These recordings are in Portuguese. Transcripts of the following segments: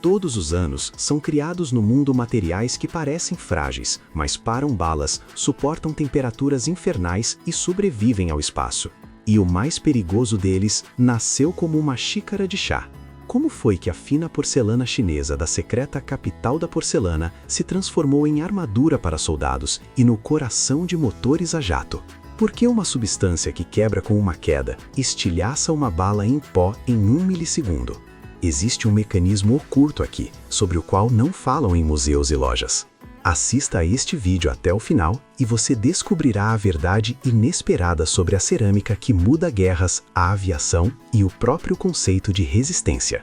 Todos os anos, são criados no mundo materiais que parecem frágeis, mas param balas, suportam temperaturas infernais e sobrevivem ao espaço. E o mais perigoso deles nasceu como uma xícara de chá. Como foi que a fina porcelana chinesa da secreta capital da porcelana se transformou em armadura para soldados e no coração de motores a jato? Por que uma substância que quebra com uma queda estilhaça uma bala em pó em 1 milissegundo? Existe um mecanismo oculto aqui, sobre o qual não falam em museus e lojas. Assista a este vídeo até o final e você descobrirá a verdade inesperada sobre a cerâmica que muda guerras, a aviação e o próprio conceito de resistência.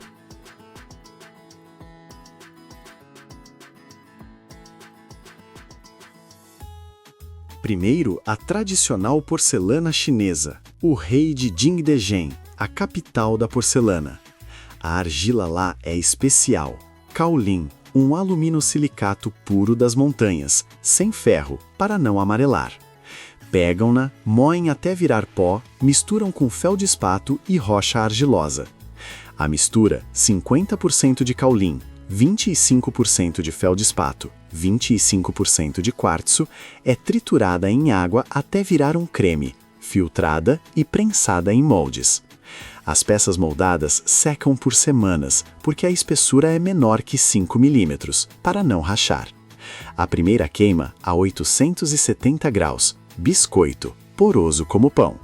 Primeiro, a tradicional porcelana chinesa, o rei de Jingdezhen, a capital da porcelana. A argila lá é especial, kaolin, um aluminosilicato puro das montanhas, sem ferro, para não amarelar. Pegam-na, moem até virar pó, misturam com feldespato e rocha argilosa. A mistura, 50% de kaolin, 25% de feldespato, 25% de quartzo, é triturada em água até virar um creme, filtrada e prensada em moldes. As peças moldadas secam por semanas, porque a espessura é menor que 5 milímetros, para não rachar. A primeira queima a 870 graus, biscoito, poroso como pão.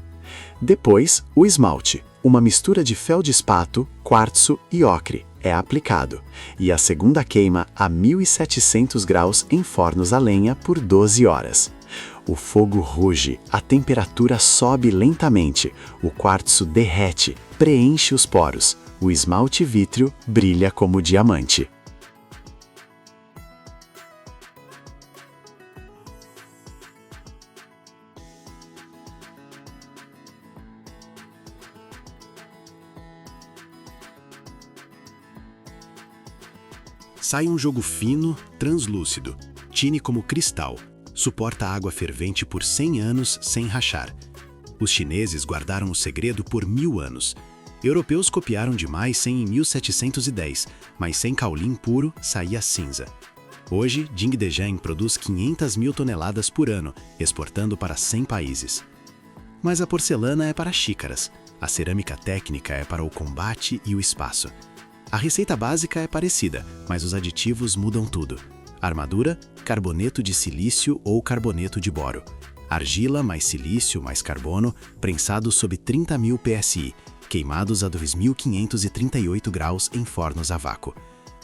Depois, o esmalte, uma mistura de feldespato, quartzo e ocre, é aplicado, e a segunda queima a 1700 graus em fornos a lenha por 12 horas. O fogo ruge, a temperatura sobe lentamente, o quartzo derrete, preenche os poros, o esmalte vítreo brilha como diamante. Sai um jogo fino, translúcido, tine como cristal, suporta água fervente por 100 anos sem rachar. Os chineses guardaram o segredo por 1000 anos. Europeus copiaram demais em 1710, mas sem kaolin puro saía cinza. Hoje, Jingdezhen produz 500 mil toneladas por ano, exportando para 100 países. Mas a porcelana é para xícaras, a cerâmica técnica é para o combate e o espaço. A receita básica é parecida, mas os aditivos mudam tudo. Armadura, carboneto de silício ou carboneto de boro. Argila mais silício mais carbono, prensado sob 30.000 psi, queimados a 2.538 graus em fornos a vácuo.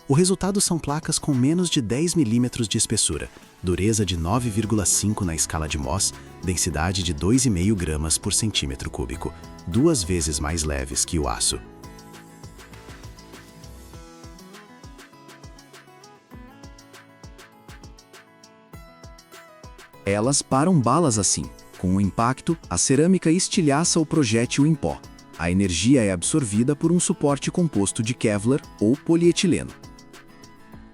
O resultado são placas com menos de 10 milímetros de espessura, dureza de 9,5 na escala de Mohs, densidade de 2,5 gramas por centímetro cúbico, 2 vezes mais leves que o aço. Elas param balas assim. Com o impacto, a cerâmica estilhaça o projétil em pó. A energia é absorvida por um suporte composto de Kevlar ou polietileno.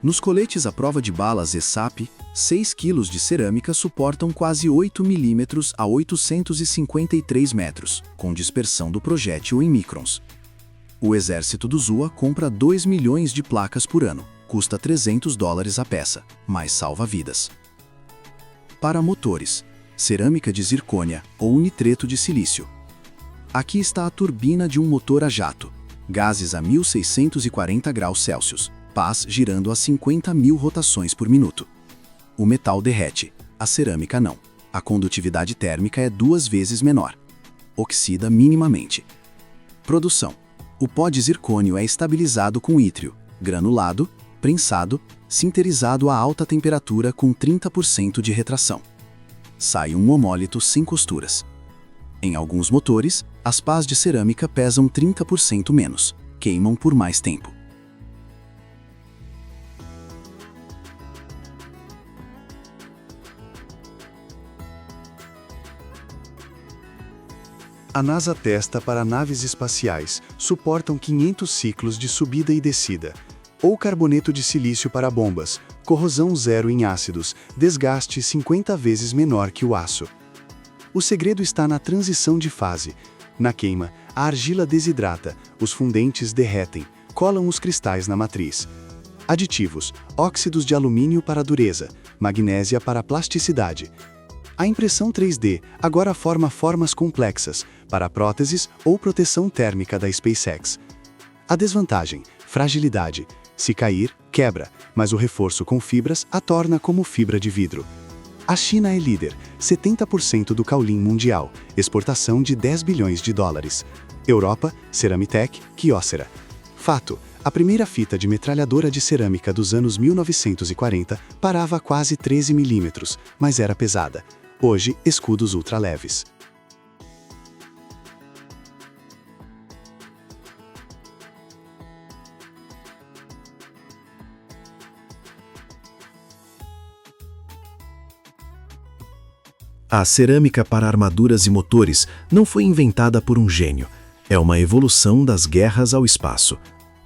Nos coletes à prova de balas ESAP, 6 kg de cerâmica suportam quase 8 mm a 853 metros, com dispersão do projétil em microns. O exército do ZUA compra 2 milhões de placas por ano, custa $300 a peça, mas salva vidas. Para motores, cerâmica de zircônia ou nitreto de silício. Aqui está a turbina de um motor a jato, gases a 1640 graus Celsius, pás girando a 50.000 rotações por minuto. O metal derrete, a cerâmica não. A condutividade térmica é 2 vezes menor. Oxida minimamente. Produção. O pó de zircônio é estabilizado com ítrio, granulado, prensado, sinterizado a alta temperatura com 30% de retração. Sai um homólito sem costuras. Em alguns motores, as pás de cerâmica pesam 30% menos, queimam por mais tempo. A NASA testa para naves espaciais, suportam 500 ciclos de subida e descida. Ou carboneto de silício para bombas, corrosão zero em ácidos, desgaste 50 vezes menor que o aço. O segredo está na transição de fase. Na queima, a argila desidrata, os fundentes derretem, colam os cristais na matriz. Aditivos: óxidos de alumínio para dureza, magnésia para plasticidade. A impressão 3D agora forma formas complexas para próteses ou proteção térmica da SpaceX. A desvantagem: fragilidade. Se cair, quebra, mas o reforço com fibras a torna como fibra de vidro. A China é líder, 70% do caulim mundial, exportação de 10 bilhões de dólares. Europa, Ceramitec, Kyocera. Fato: a primeira fita de metralhadora de cerâmica dos anos 1940 parava a quase 13 milímetros, mas era pesada. Hoje, escudos ultraleves. A cerâmica para armaduras e motores não foi inventada por um gênio. É uma evolução das guerras ao espaço.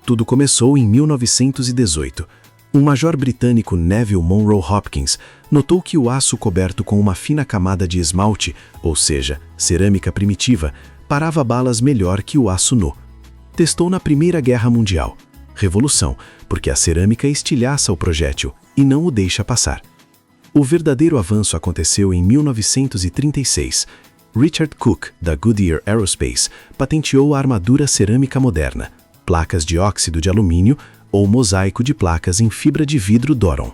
Tudo começou em 1918. Um major britânico, Neville Monroe Hopkins, notou que o aço coberto com uma fina camada de esmalte, ou seja, cerâmica primitiva, parava balas melhor que o aço nu. Testou na Primeira Guerra Mundial. Revolução, porque a cerâmica estilhaça o projétil e não o deixa passar. O verdadeiro avanço aconteceu em 1936. Richard Cook, da Goodyear Aerospace, patenteou a armadura cerâmica moderna, placas de óxido de alumínio ou mosaico de placas em fibra de vidro Doron.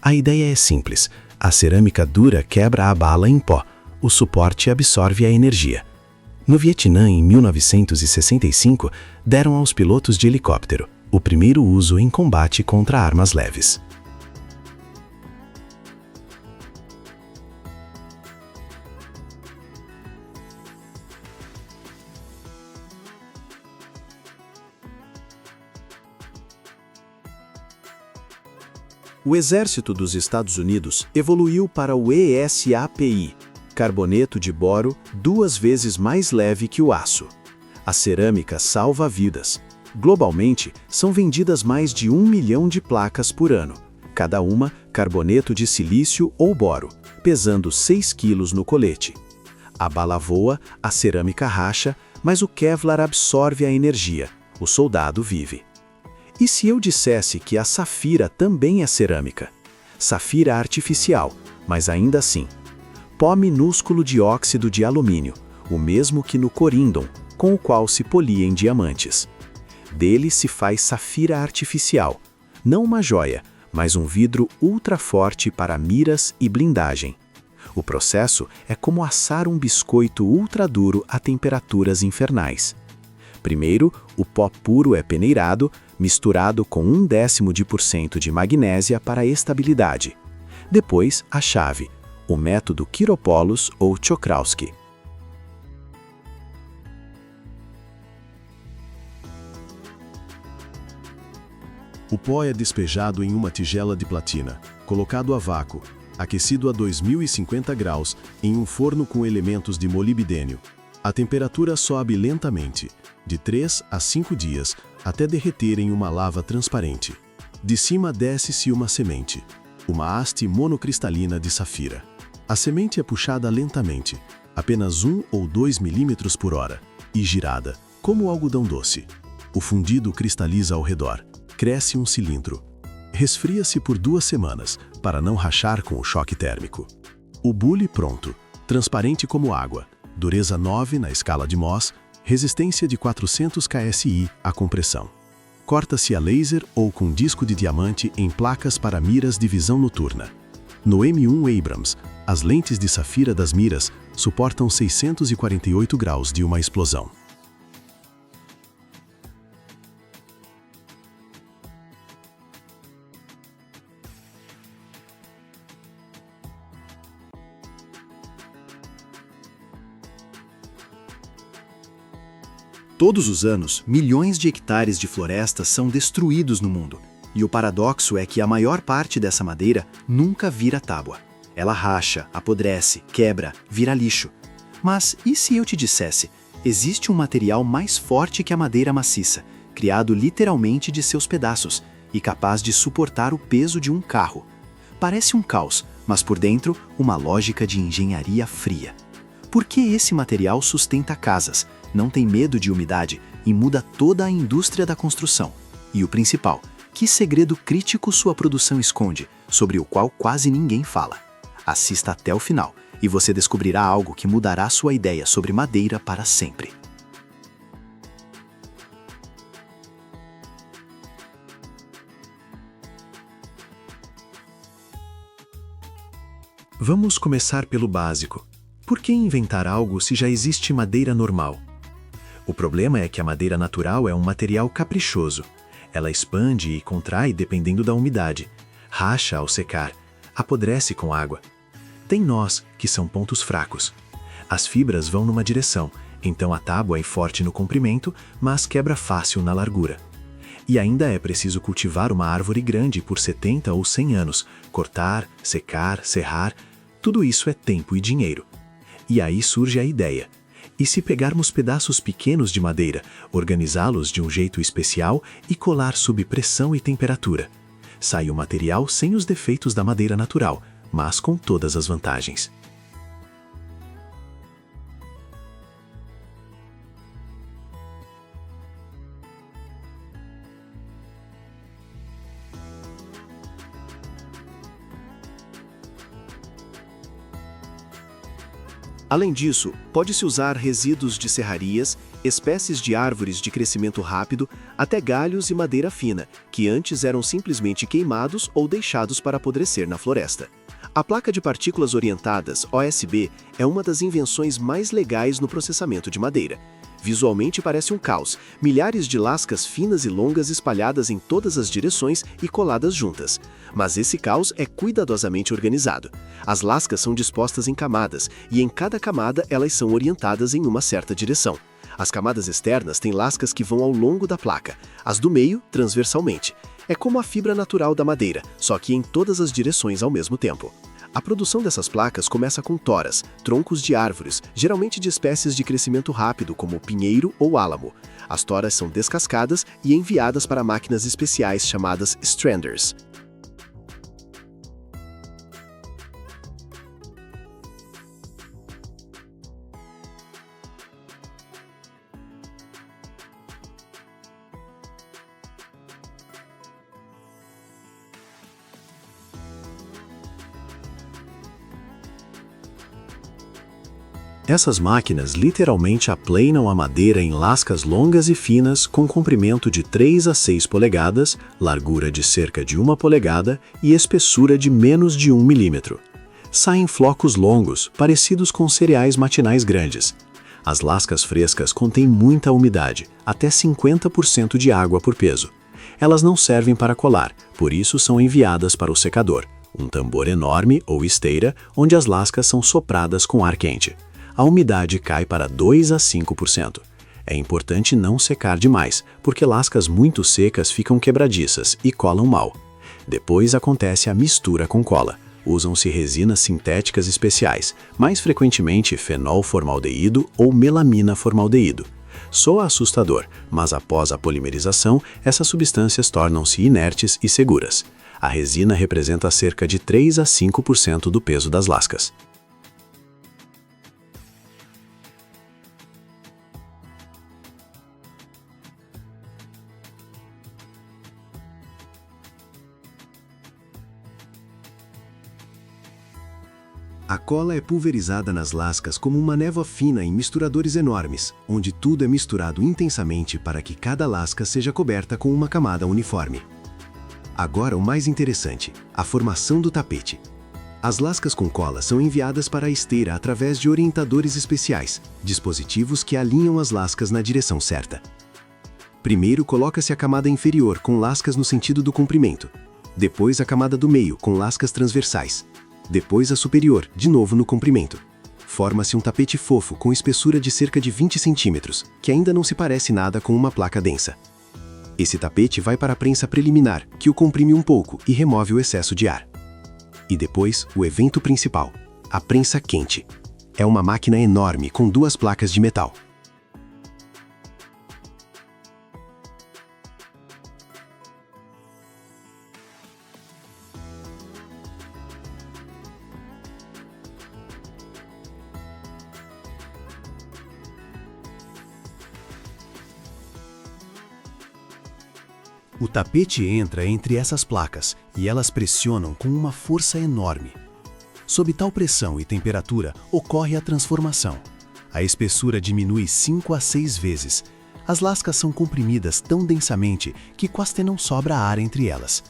A ideia é simples: a cerâmica dura quebra a bala em pó, o suporte absorve a energia. No Vietnã, em 1965, deram aos pilotos de helicóptero o primeiro uso em combate contra armas leves. O Exército dos Estados Unidos evoluiu para o ESAPI, carboneto de boro 2 vezes mais leve que o aço. A cerâmica salva vidas. Globalmente, são vendidas mais de 1 milhão de placas por ano, cada uma carboneto de silício ou boro, pesando 6 quilos no colete. A bala voa, a cerâmica racha, mas o Kevlar absorve a energia, o soldado vive. E se eu dissesse que a safira também é cerâmica? Safira artificial, mas ainda assim. Pó minúsculo de óxido de alumínio, o mesmo que no corindon, com o qual se poliem diamantes. Dele se faz safira artificial, não uma joia, mas um vidro ultra forte para miras e blindagem. O processo é como assar um biscoito ultra duro a temperaturas infernais. Primeiro, o pó puro é peneirado, misturado com 0,1% de magnésia para estabilidade. Depois, a chave, o método Quiropoulos ou Czochralski. O pó é despejado em uma tigela de platina, colocado a vácuo, aquecido a 2050 graus, em um forno com elementos de molibdênio. A temperatura sobe lentamente, de 3 a 5 dias, até derreter em uma lava transparente. De cima desce-se uma semente, uma haste monocristalina de safira. A semente é puxada lentamente, apenas 1 ou 2 milímetros por hora, e girada, como o algodão doce. O fundido cristaliza ao redor, cresce um cilindro. Resfria-se por 2 semanas, para não rachar com o choque térmico. O bule pronto, transparente como água, dureza 9 na escala de Mohs, resistência de 400 kSI à compressão. Corta-se a laser ou com disco de diamante em placas para miras de visão noturna. No M1 Abrams, as lentes de safira das miras suportam 648 graus de uma explosão. Todos os anos, milhões de hectares de florestas são destruídos no mundo. E o paradoxo é que a maior parte dessa madeira nunca vira tábua. Ela racha, apodrece, quebra, vira lixo. Mas e se eu te dissesse, existe um material mais forte que a madeira maciça, criado literalmente de seus pedaços e capaz de suportar o peso de um carro? Parece um caos, mas por dentro, uma lógica de engenharia fria. Por que esse material sustenta casas, não tem medo de umidade e muda toda a indústria da construção? E o principal, Que segredo crítico sua produção esconde, sobre o qual quase ninguém fala? Assista até o final e você descobrirá algo que mudará sua ideia sobre madeira para sempre. Vamos começar pelo básico. Por que inventar algo se já existe madeira normal? O problema é que a madeira natural é um material caprichoso. Ela expande e contrai dependendo da umidade, racha ao secar, apodrece com água. Tem nós, que são pontos fracos. As fibras vão numa direção, então a tábua é forte no comprimento, mas quebra fácil na largura. E ainda é preciso cultivar uma árvore grande por 70 ou 100 anos, cortar, secar, serrar, tudo isso é tempo e dinheiro. E aí surge a ideia. E se pegarmos pedaços pequenos de madeira, organizá-los de um jeito especial e colar sob pressão e temperatura? Sai o material sem os defeitos da madeira natural, mas com todas as vantagens. Além disso, pode-se usar resíduos de serrarias, espécies de árvores de crescimento rápido, até galhos e madeira fina, que antes eram simplesmente queimados ou deixados para apodrecer na floresta. A placa de partículas orientadas, OSB, é uma das invenções mais legais no processamento de madeira. Visualmente parece um caos, milhares de lascas finas e longas espalhadas em todas as direções e coladas juntas. Mas esse caos é cuidadosamente organizado. As lascas são dispostas em camadas, e em cada camada elas são orientadas em uma certa direção. As camadas externas têm lascas que vão ao longo da placa, as do meio, transversalmente. É como a fibra natural da madeira, só que em todas as direções ao mesmo tempo. A produção dessas placas começa com toras, troncos de árvores, geralmente de espécies de crescimento rápido, como pinheiro ou álamo. As toras são descascadas e enviadas para máquinas especiais chamadas stranders. Essas máquinas literalmente aplanam a madeira em lascas longas e finas com comprimento de 3 a 6 polegadas, largura de cerca de 1 polegada e espessura de menos de 1 milímetro. Saem flocos longos, parecidos com cereais matinais grandes. As lascas frescas contêm muita umidade, até 50% de água por peso. Elas não servem para colar, por isso são enviadas para o secador, um tambor enorme ou esteira onde as lascas são sopradas com ar quente. A umidade cai para 2 a 5%. É importante não secar demais, porque lascas muito secas ficam quebradiças e colam mal. Depois acontece a mistura com cola. Usam-se resinas sintéticas especiais, mais frequentemente fenol formaldeído ou melamina formaldeído. Soa assustador, mas após a polimerização, essas substâncias tornam-se inertes e seguras. A resina representa cerca de 3 a 5% do peso das lascas. A cola é pulverizada nas lascas como uma névoa fina em misturadores enormes, onde tudo é misturado intensamente para que cada lasca seja coberta com uma camada uniforme. Agora o mais interessante, a formação do tapete. As lascas com cola são enviadas para a esteira através de orientadores especiais, dispositivos que alinham as lascas na direção certa. Primeiro coloca-se a camada inferior com lascas no sentido do comprimento, depois a camada do meio com lascas transversais. Depois a superior, de novo no comprimento. Forma-se um tapete fofo com espessura de cerca de 20 centímetros, que ainda não se parece nada com uma placa densa. Esse tapete vai para a prensa preliminar, que o comprime um pouco e remove o excesso de ar. E depois, o evento principal, a prensa quente. É uma máquina enorme com 2 placas de metal. O tapete entra entre essas placas e elas pressionam com uma força enorme. Sob tal pressão e temperatura, ocorre a transformação. A espessura diminui 5 a 6 vezes. As lascas são comprimidas tão densamente que quase não sobra ar entre elas.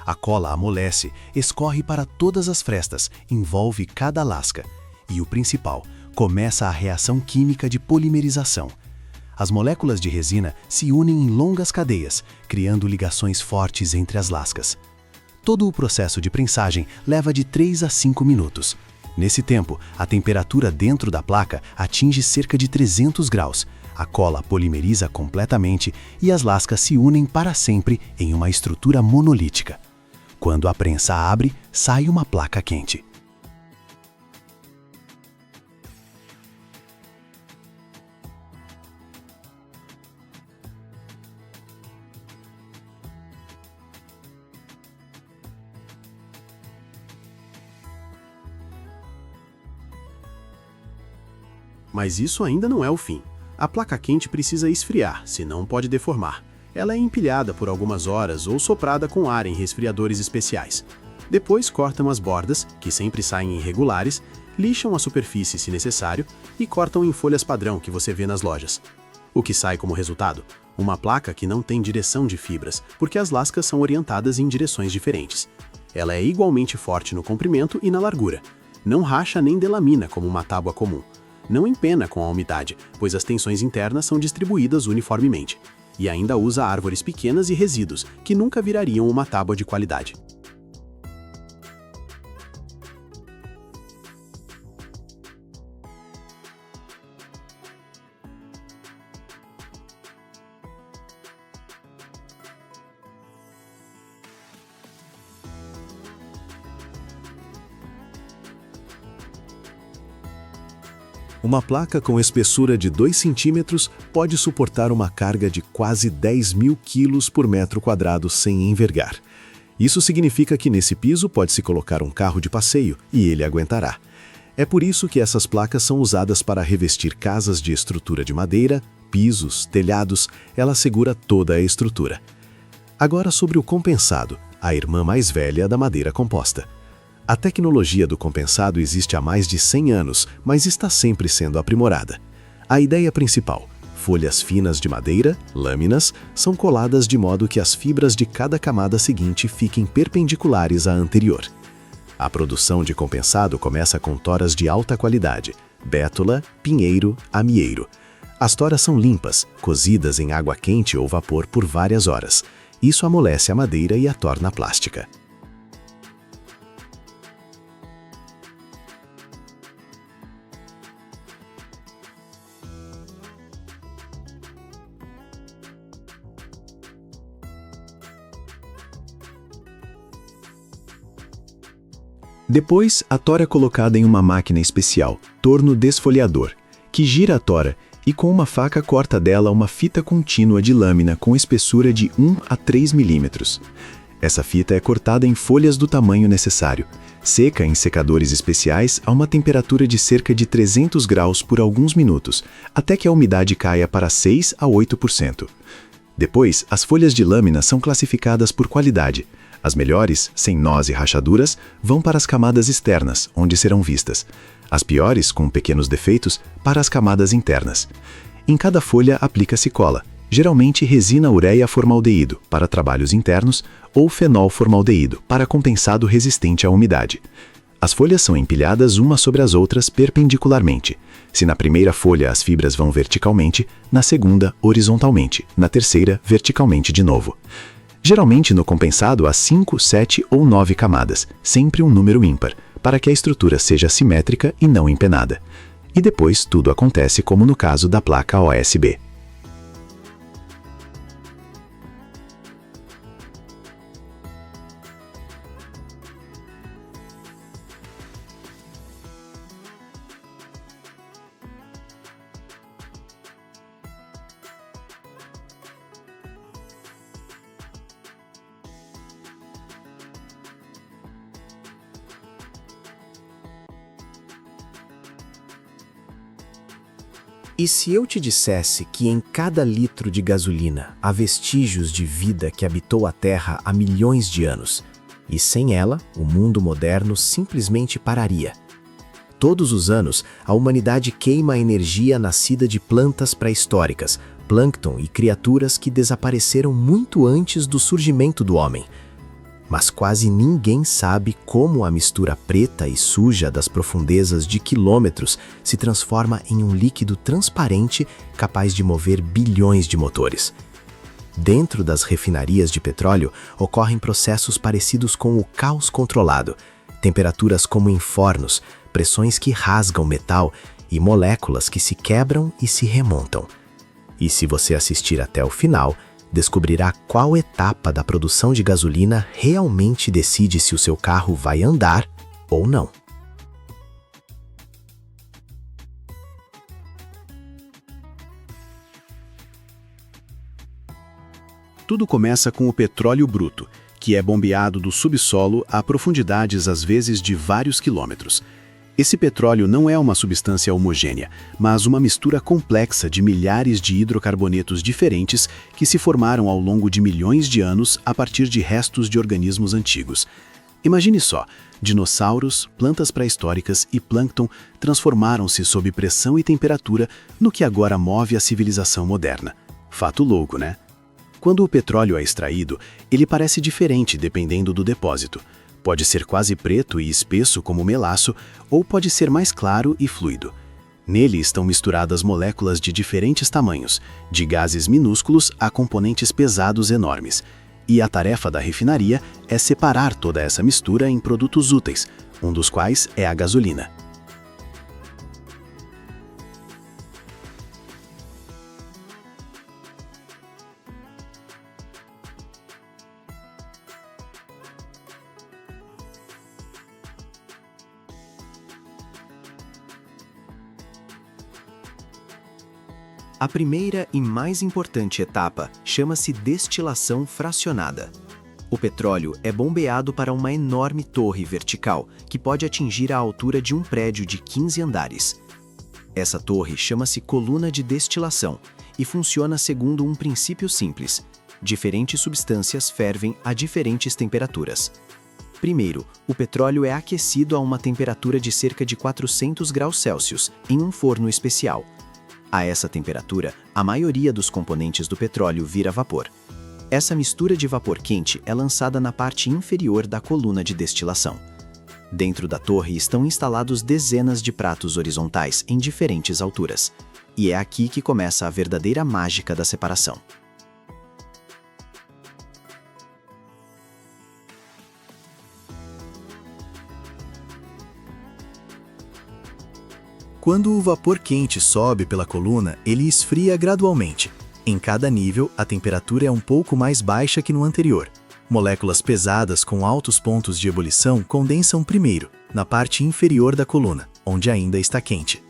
A cola amolece, escorre para todas as frestas, envolve cada lasca. E o principal, começa a reação química de polimerização. As moléculas de resina se unem em longas cadeias, criando ligações fortes entre as lascas. Todo o processo de prensagem leva de 3 a 5 minutos. Nesse tempo, a temperatura dentro da placa atinge cerca de 300 graus. A cola polimeriza completamente e as lascas se unem para sempre em uma estrutura monolítica. Quando a prensa abre, sai uma placa quente. Mas isso ainda não é o fim. A placa quente precisa esfriar, senão pode deformar. Ela é empilhada por algumas horas ou soprada com ar em resfriadores especiais. Depois cortam as bordas, que sempre saem irregulares, lixam a superfície se necessário e cortam em folhas padrão que você vê nas lojas. O que sai como resultado? Uma placa que não tem direção de fibras, porque as lascas são orientadas em direções diferentes. Ela é igualmente forte no comprimento e na largura. Não racha nem delamina como uma tábua comum. Não empena com a umidade, pois as tensões internas são distribuídas uniformemente. E ainda usa árvores pequenas e resíduos, que nunca virariam uma tábua de qualidade. Uma placa com espessura de 2 centímetros pode suportar uma carga de quase 10.000 quilos por metro quadrado sem envergar. Isso significa que nesse piso pode-se colocar um carro de passeio e ele aguentará. É por isso que essas placas são usadas para revestir casas de estrutura de madeira, pisos, telhados. Ela segura toda a estrutura. Agora sobre o compensado, a irmã mais velha da madeira composta. A tecnologia do compensado existe há mais de 100 anos, mas está sempre sendo aprimorada. A ideia principal: folhas finas de madeira, lâminas, são coladas de modo que as fibras de cada camada seguinte fiquem perpendiculares à anterior. A produção de compensado começa com toras de alta qualidade: bétula, pinheiro, amieiro. As toras são limpas, cozidas em água quente ou vapor por várias horas. Isso amolece a madeira e a torna plástica. Depois, a tora é colocada em uma máquina especial, torno desfoliador, que gira a tora e com uma faca corta dela uma fita contínua de lâmina com espessura de 1 a 3 milímetros. Essa fita é cortada em folhas do tamanho necessário, seca em secadores especiais a uma temperatura de cerca de 300 graus por alguns minutos, até que a umidade caia para 6 a 8%. Depois, as folhas de lâmina são classificadas por qualidade. As melhores, sem nós e rachaduras, vão para as camadas externas, onde serão vistas. As piores, com pequenos defeitos, para as camadas internas. Em cada folha aplica-se cola, geralmente resina ureia formaldeído, para trabalhos internos, ou fenol formaldeído, para compensado resistente à umidade. As folhas são empilhadas umas sobre as outras perpendicularmente. Se na primeira folha as fibras vão verticalmente, na segunda, horizontalmente, na terceira, verticalmente de novo. Geralmente no compensado há 5, 7 ou 9 camadas, sempre um número ímpar, para que a estrutura seja simétrica e não empenada. E depois tudo acontece como no caso da placa OSB. E se eu te dissesse que em cada litro de gasolina há vestígios de vida que habitou a Terra há milhões de anos, e sem ela, o mundo moderno simplesmente pararia? Todos os anos, a humanidade queima a energia nascida de plantas pré-históricas, plâncton e criaturas que desapareceram muito antes do surgimento do homem. Mas quase ninguém sabe como a mistura preta e suja das profundezas de quilômetros se transforma em um líquido transparente capaz de mover bilhões de motores. Dentro das refinarias de petróleo ocorrem processos parecidos com o caos controlado, temperaturas como em fornos, pressões que rasgam metal e moléculas que se quebram e se remontam. E se você assistir até o final, descobrirá qual etapa da produção de gasolina realmente decide se o seu carro vai andar ou não. Tudo começa com o petróleo bruto, que é bombeado do subsolo a profundidades às vezes de vários quilômetros. Esse petróleo não é uma substância homogênea, mas uma mistura complexa de milhares de hidrocarbonetos diferentes que se formaram ao longo de milhões de anos a partir de restos de organismos antigos. Imagine só, dinossauros, plantas pré-históricas e plâncton transformaram-se sob pressão e temperatura no que agora move a civilização moderna. Fato louco, né? Quando o petróleo é extraído, ele parece diferente dependendo do depósito. Pode ser quase preto e espesso como melaço, ou pode ser mais claro e fluido. Nele estão misturadas moléculas de diferentes tamanhos, de gases minúsculos a componentes pesados enormes. E a tarefa da refinaria é separar toda essa mistura em produtos úteis, um dos quais é a gasolina. A primeira e mais importante etapa chama-se destilação fracionada. O petróleo é bombeado para uma enorme torre vertical, que pode atingir a altura de um prédio de 15 andares. Essa torre chama-se coluna de destilação e funciona segundo um princípio simples: diferentes substâncias fervem a diferentes temperaturas. Primeiro, o petróleo é aquecido a uma temperatura de cerca de 400 graus Celsius, em um forno especial. A essa temperatura, a maioria dos componentes do petróleo vira vapor. Essa mistura de vapor quente é lançada na parte inferior da coluna de destilação. Dentro da torre estão instalados dezenas de pratos horizontais em diferentes alturas. E é aqui que começa a verdadeira mágica da separação. Quando o vapor quente sobe pela coluna, ele esfria gradualmente. Em cada nível, a temperatura é um pouco mais baixa que no anterior. Moléculas pesadas com altos pontos de ebulição condensam primeiro, na parte inferior da coluna, onde ainda está quente.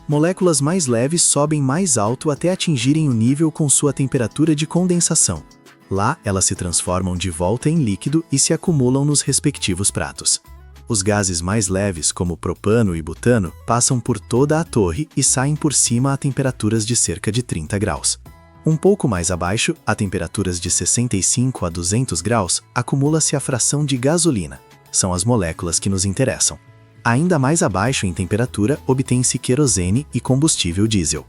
Moléculas mais leves sobem mais alto até atingirem o nível com sua temperatura de condensação. Lá, elas se transformam de volta em líquido e se acumulam nos respectivos pratos. Os gases mais leves, como propano e butano, passam por toda a torre e saem por cima a temperaturas de cerca de 30 graus. Um pouco mais abaixo, a temperaturas de 65 a 200 graus, acumula-se a fração de gasolina. São as moléculas que nos interessam. Ainda mais abaixo em temperatura, obtém-se querosene e combustível diesel.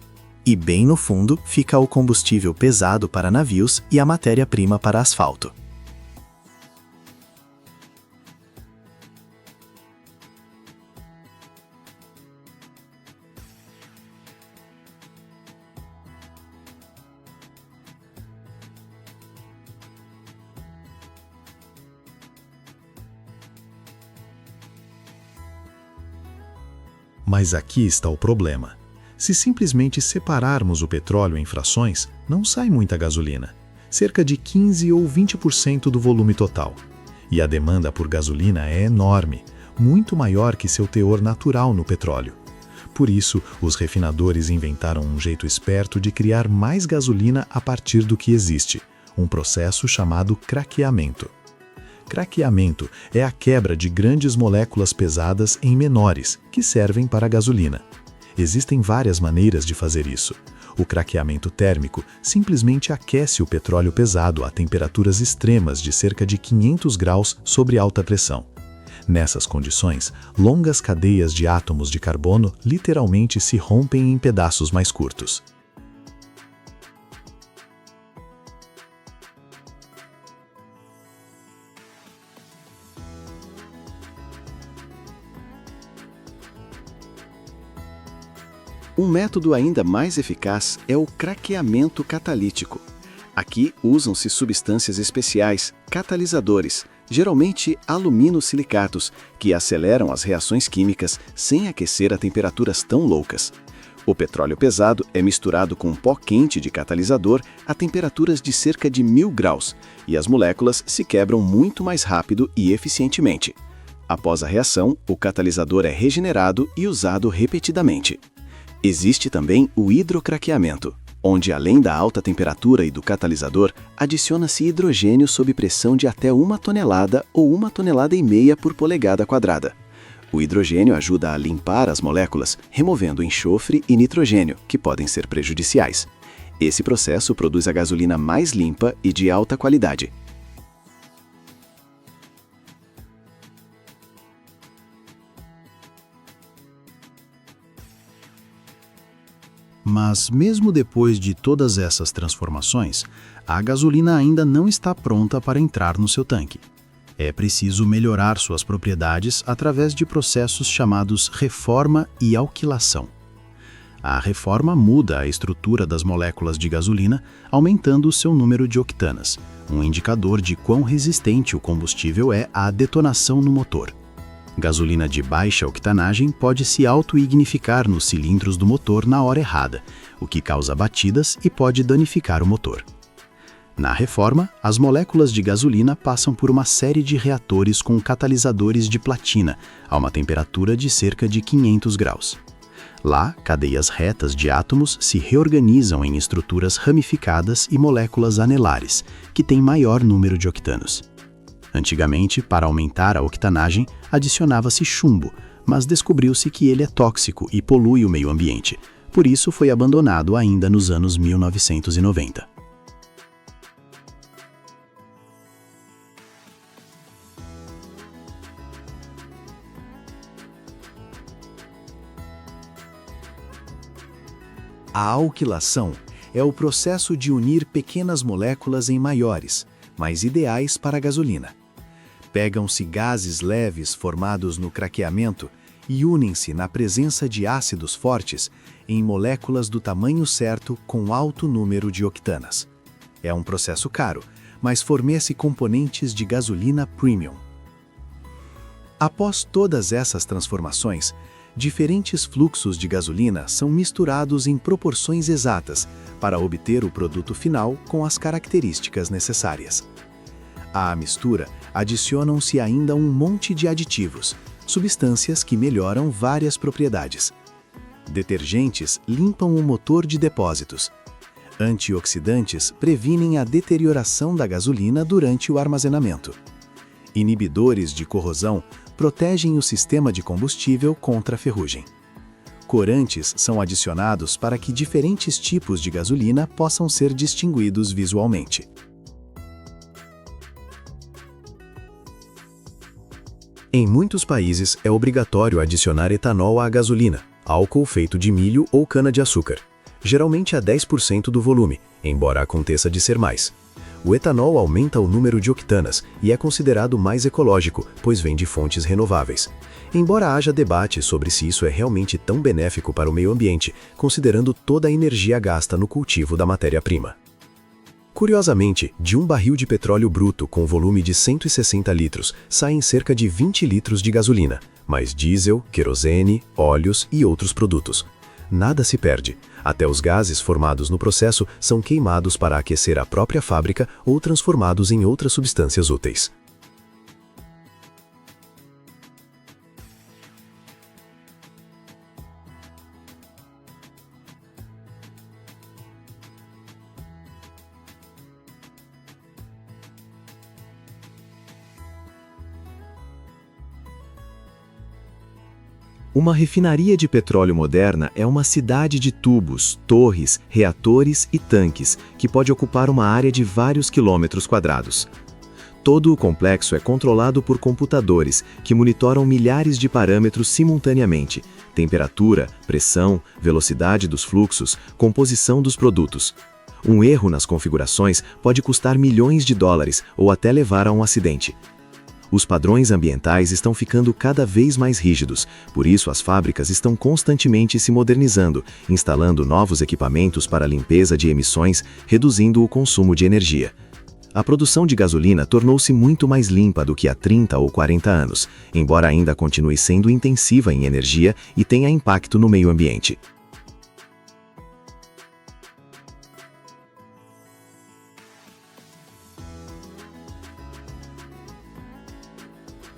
E bem no fundo fica o combustível pesado para navios e a matéria-prima para asfalto. Mas aqui está o problema. Se simplesmente separarmos o petróleo em frações, não sai muita gasolina, cerca de 15 ou 20% do volume total. E a demanda por gasolina é enorme, muito maior que seu teor natural no petróleo. Por isso, os refinadores inventaram um jeito esperto de criar mais gasolina a partir do que existe, um processo chamado craqueamento. Craqueamento é a quebra de grandes moléculas pesadas em menores, que servem para a gasolina. Existem várias maneiras de fazer isso. O craqueamento térmico simplesmente aquece o petróleo pesado a temperaturas extremas de cerca de 500 graus sobre alta pressão. Nessas condições, longas cadeias de átomos de carbono literalmente se rompem em pedaços mais curtos. Um método ainda mais eficaz é o craqueamento catalítico. Aqui usam-se substâncias especiais, catalisadores, geralmente aluminosilicatos, que aceleram as reações químicas sem aquecer a temperaturas tão loucas. O petróleo pesado é misturado com pó quente de catalisador a temperaturas de cerca de 1000 graus, e as moléculas se quebram muito mais rápido e eficientemente. Após a reação, o catalisador é regenerado e usado repetidamente. Existe também o hidrocraqueamento, onde além da alta temperatura e do catalisador, adiciona-se hidrogênio sob pressão de até 1 tonelada ou 1,5 toneladas por polegada quadrada. O hidrogênio ajuda a limpar as moléculas, removendo enxofre e nitrogênio, que podem ser prejudiciais. Esse processo produz a gasolina mais limpa e de alta qualidade. Mas mesmo depois de todas essas transformações, a gasolina ainda não está pronta para entrar no seu tanque. É preciso melhorar suas propriedades através de processos chamados reforma e alquilação. A reforma muda a estrutura das moléculas de gasolina, aumentando o seu número de octanas, um indicador de quão resistente o combustível é à detonação no motor. Gasolina de baixa octanagem pode se auto-ignificar nos cilindros do motor na hora errada, o que causa batidas e pode danificar o motor. Na reforma, as moléculas de gasolina passam por uma série de reatores com catalisadores de platina, a uma temperatura de cerca de 500 graus. Lá, cadeias retas de átomos se reorganizam em estruturas ramificadas e moléculas anelares, que têm maior número de octanos. Antigamente, para aumentar a octanagem, adicionava-se chumbo, mas descobriu-se que ele é tóxico e polui o meio ambiente. Por isso, foi abandonado ainda nos anos 1990. A alquilação é o processo de unir pequenas moléculas em maiores, mais ideais para a gasolina. Pegam-se gases leves formados no craqueamento e unem-se na presença de ácidos fortes em moléculas do tamanho certo com alto número de octanas. É um processo caro, mas fornece componentes de gasolina premium. Após todas essas transformações, diferentes fluxos de gasolina são misturados em proporções exatas para obter o produto final com as características necessárias. À mistura, adicionam-se ainda um monte de aditivos, substâncias que melhoram várias propriedades. Detergentes limpam o motor de depósitos. Antioxidantes previnem a deterioração da gasolina durante o armazenamento. Inibidores de corrosão protegem o sistema de combustível contra a ferrugem. Corantes são adicionados para que diferentes tipos de gasolina possam ser distinguidos visualmente. Em muitos países, é obrigatório adicionar etanol à gasolina, álcool feito de milho ou cana-de-açúcar, geralmente a 10% do volume, embora aconteça de ser mais. O etanol aumenta o número de octanas e é considerado mais ecológico, pois vem de fontes renováveis. Embora haja debate sobre se isso é realmente tão benéfico para o meio ambiente, considerando toda a energia gasta no cultivo da matéria-prima. Curiosamente, de um barril de petróleo bruto com volume de 160 litros, saem cerca de 20 litros de gasolina, mais diesel, querosene, óleos e outros produtos. Nada se perde. Até os gases formados no processo são queimados para aquecer a própria fábrica ou transformados em outras substâncias úteis. Uma refinaria de petróleo moderna é uma cidade de tubos, torres, reatores e tanques, que pode ocupar uma área de vários quilômetros quadrados. Todo o complexo é controlado por computadores, que monitoram milhares de parâmetros simultaneamente: temperatura, pressão, velocidade dos fluxos, composição dos produtos. Um erro nas configurações pode custar milhões de dólares ou até levar a um acidente. Os padrões ambientais estão ficando cada vez mais rígidos, por isso as fábricas estão constantemente se modernizando, instalando novos equipamentos para limpeza de emissões, reduzindo o consumo de energia. A produção de gasolina tornou-se muito mais limpa do que há 30 ou 40 anos, embora ainda continue sendo intensiva em energia e tenha impacto no meio ambiente.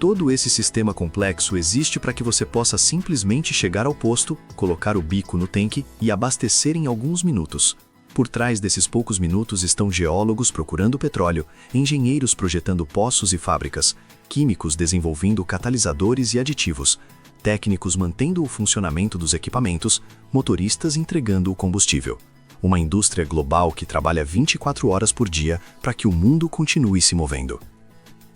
Todo esse sistema complexo existe para que você possa simplesmente chegar ao posto, colocar o bico no tanque e abastecer em alguns minutos. Por trás desses poucos minutos estão geólogos procurando petróleo, engenheiros projetando poços e fábricas, químicos desenvolvendo catalisadores e aditivos, técnicos mantendo o funcionamento dos equipamentos, motoristas entregando o combustível. Uma indústria global que trabalha 24 horas por dia para que o mundo continue se movendo.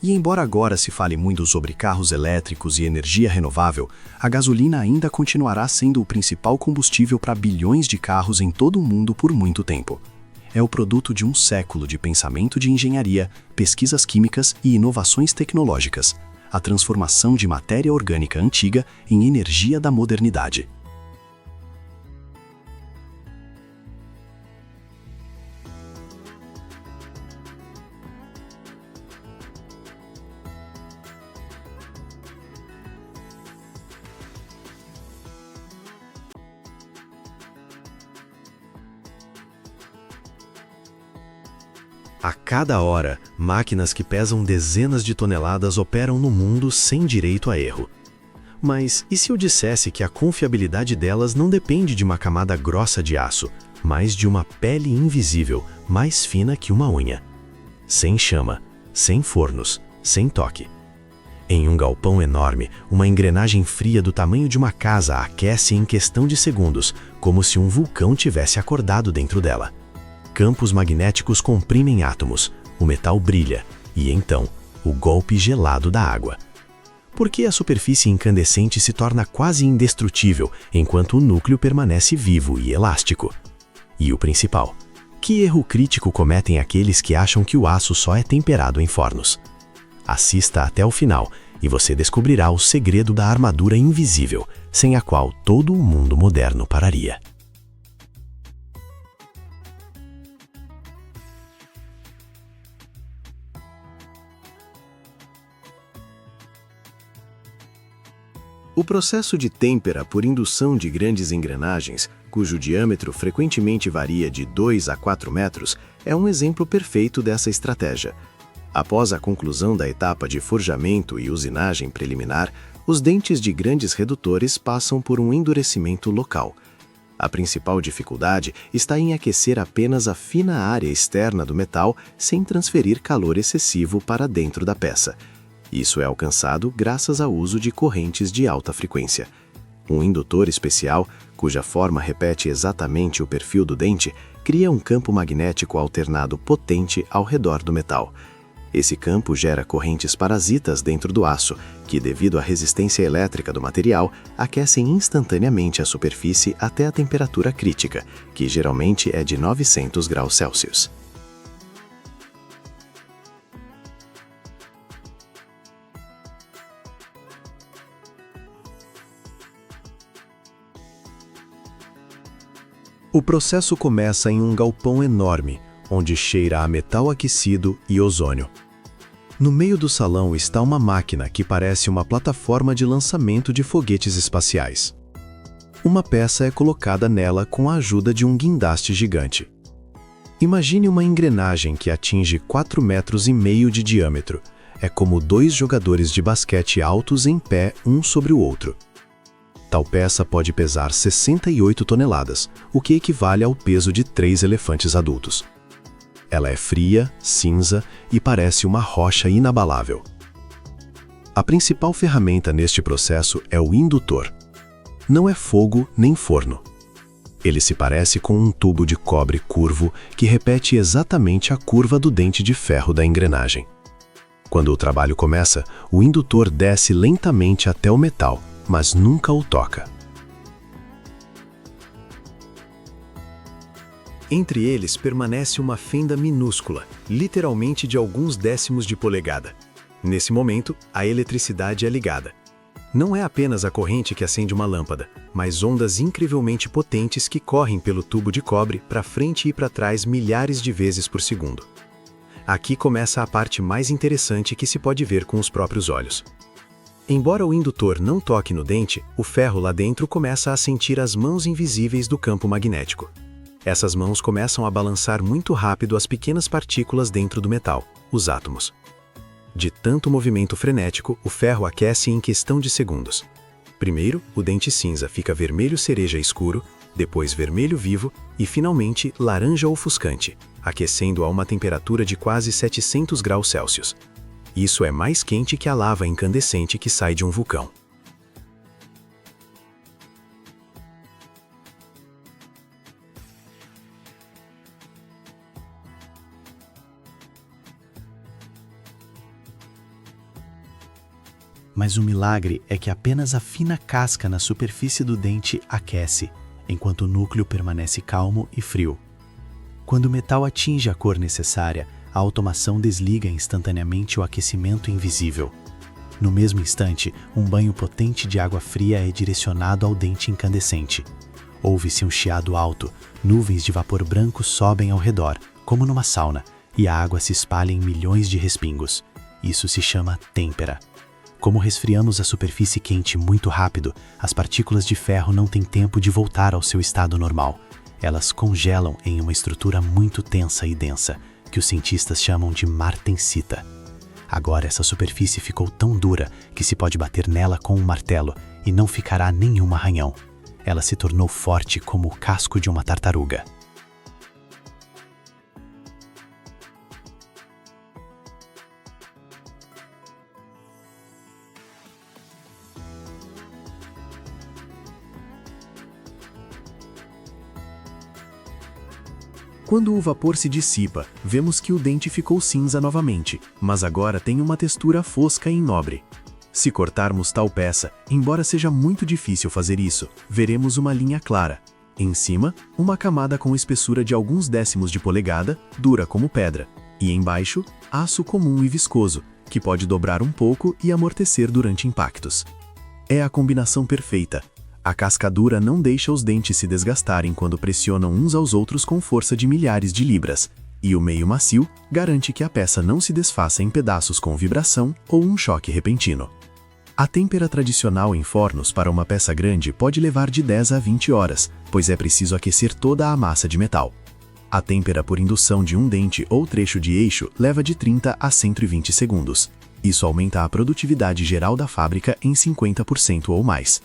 E embora agora se fale muito sobre carros elétricos e energia renovável, a gasolina ainda continuará sendo o principal combustível para bilhões de carros em todo o mundo por muito tempo. É o produto de um século de pensamento de engenharia, pesquisas químicas e inovações tecnológicas, a transformação de matéria orgânica antiga em energia da modernidade. A cada hora, máquinas que pesam dezenas de toneladas operam no mundo sem direito a erro. Mas e se eu dissesse que a confiabilidade delas não depende de uma camada grossa de aço, mas de uma pele invisível, mais fina que uma unha? Sem chama, sem fornos, sem toque. Em um galpão enorme, uma engrenagem fria do tamanho de uma casa aquece em questão de segundos, como se um vulcão tivesse acordado dentro dela. Campos magnéticos comprimem átomos, o metal brilha, e então, o golpe gelado da água. Por que a superfície incandescente se torna quase indestrutível, enquanto o núcleo permanece vivo e elástico? E o principal, que erro crítico cometem aqueles que acham que o aço só é temperado em fornos? Assista até o final, e você descobrirá o segredo da armadura invisível, sem a qual todo o mundo moderno pararia. O processo de têmpera por indução de grandes engrenagens, cujo diâmetro frequentemente varia de 2 a 4 metros, é um exemplo perfeito dessa estratégia. Após a conclusão da etapa de forjamento e usinagem preliminar, os dentes de grandes redutores passam por um endurecimento local. A principal dificuldade está em aquecer apenas a fina área externa do metal sem transferir calor excessivo para dentro da peça. Isso é alcançado graças ao uso de correntes de alta frequência. Um indutor especial, cuja forma repete exatamente o perfil do dente, cria um campo magnético alternado potente ao redor do metal. Esse campo gera correntes parasitas dentro do aço, que, devido à resistência elétrica do material, aquecem instantaneamente a superfície até a temperatura crítica, que geralmente é de 900 graus Celsius. O processo começa em um galpão enorme, onde cheira a metal aquecido e ozônio. No meio do salão está uma máquina que parece uma plataforma de lançamento de foguetes espaciais. Uma peça é colocada nela com a ajuda de um guindaste gigante. Imagine uma engrenagem que atinge 4,5 metros de diâmetro. É como 2 jogadores de basquete altos em pé um sobre o outro. Tal peça pode pesar 68 toneladas, o que equivale ao peso de 3 elefantes adultos. Ela é fria, cinza e parece uma rocha inabalável. A principal ferramenta neste processo é o indutor. não é fogo nem forno. Ele se parece com um tubo de cobre curvo que repete exatamente a curva do dente de ferro da engrenagem. Quando o trabalho começa, o indutor desce lentamente até o metal, mas nunca o toca. Entre eles permanece uma fenda minúscula, literalmente de alguns décimos de polegada. Nesse momento, a eletricidade é ligada. Não é apenas a corrente que acende uma lâmpada, mas ondas incrivelmente potentes que correm pelo tubo de cobre para frente e para trás milhares de vezes por segundo. Aqui começa a parte mais interessante que se pode ver com os próprios olhos. Embora o indutor não toque no dente, o ferro lá dentro começa a sentir as mãos invisíveis do campo magnético. Essas mãos começam a balançar muito rápido as pequenas partículas dentro do metal, os átomos. De tanto movimento frenético, o ferro aquece em questão de segundos. Primeiro, o dente cinza fica vermelho cereja escuro, depois vermelho vivo e, finalmente, laranja ofuscante, aquecendo a uma temperatura de quase 700 graus Celsius. Isso é mais quente que a lava incandescente que sai de um vulcão. Mas o milagre é que apenas a fina casca na superfície do dente aquece, enquanto o núcleo permanece calmo e frio. Quando o metal atinge a cor necessária, a automação desliga instantaneamente o aquecimento invisível. No mesmo instante, um banho potente de água fria é direcionado ao dente incandescente. Ouve-se um chiado alto, nuvens de vapor branco sobem ao redor, como numa sauna, e a água se espalha em milhões de respingos. Isso se chama têmpera. Como resfriamos a superfície quente muito rápido, as partículas de ferro não têm tempo de voltar ao seu estado normal. Elas congelam em uma estrutura muito tensa e densa, que os cientistas chamam de martensita. Agora essa superfície ficou tão dura que se pode bater nela com um martelo e não ficará nenhum arranhão. Ela se tornou forte como o casco de uma tartaruga. Quando o vapor se dissipa, vemos que o dente ficou cinza novamente, mas agora tem uma textura fosca e nobre. Se cortarmos tal peça, embora seja muito difícil fazer isso, veremos uma linha clara. Em cima, uma camada com espessura de alguns décimos de polegada, dura como pedra, e embaixo, aço comum e viscoso, que pode dobrar um pouco e amortecer durante impactos. É a combinação perfeita. A casca dura não deixa os dentes se desgastarem quando pressionam uns aos outros com força de milhares de libras, e o meio macio garante que a peça não se desfaça em pedaços com vibração ou um choque repentino. A têmpera tradicional em fornos para uma peça grande pode levar de 10 a 20 horas, pois é preciso aquecer toda a massa de metal. A têmpera por indução de um dente ou trecho de eixo leva de 30 a 120 segundos. Isso aumenta a produtividade geral da fábrica em 50% ou mais.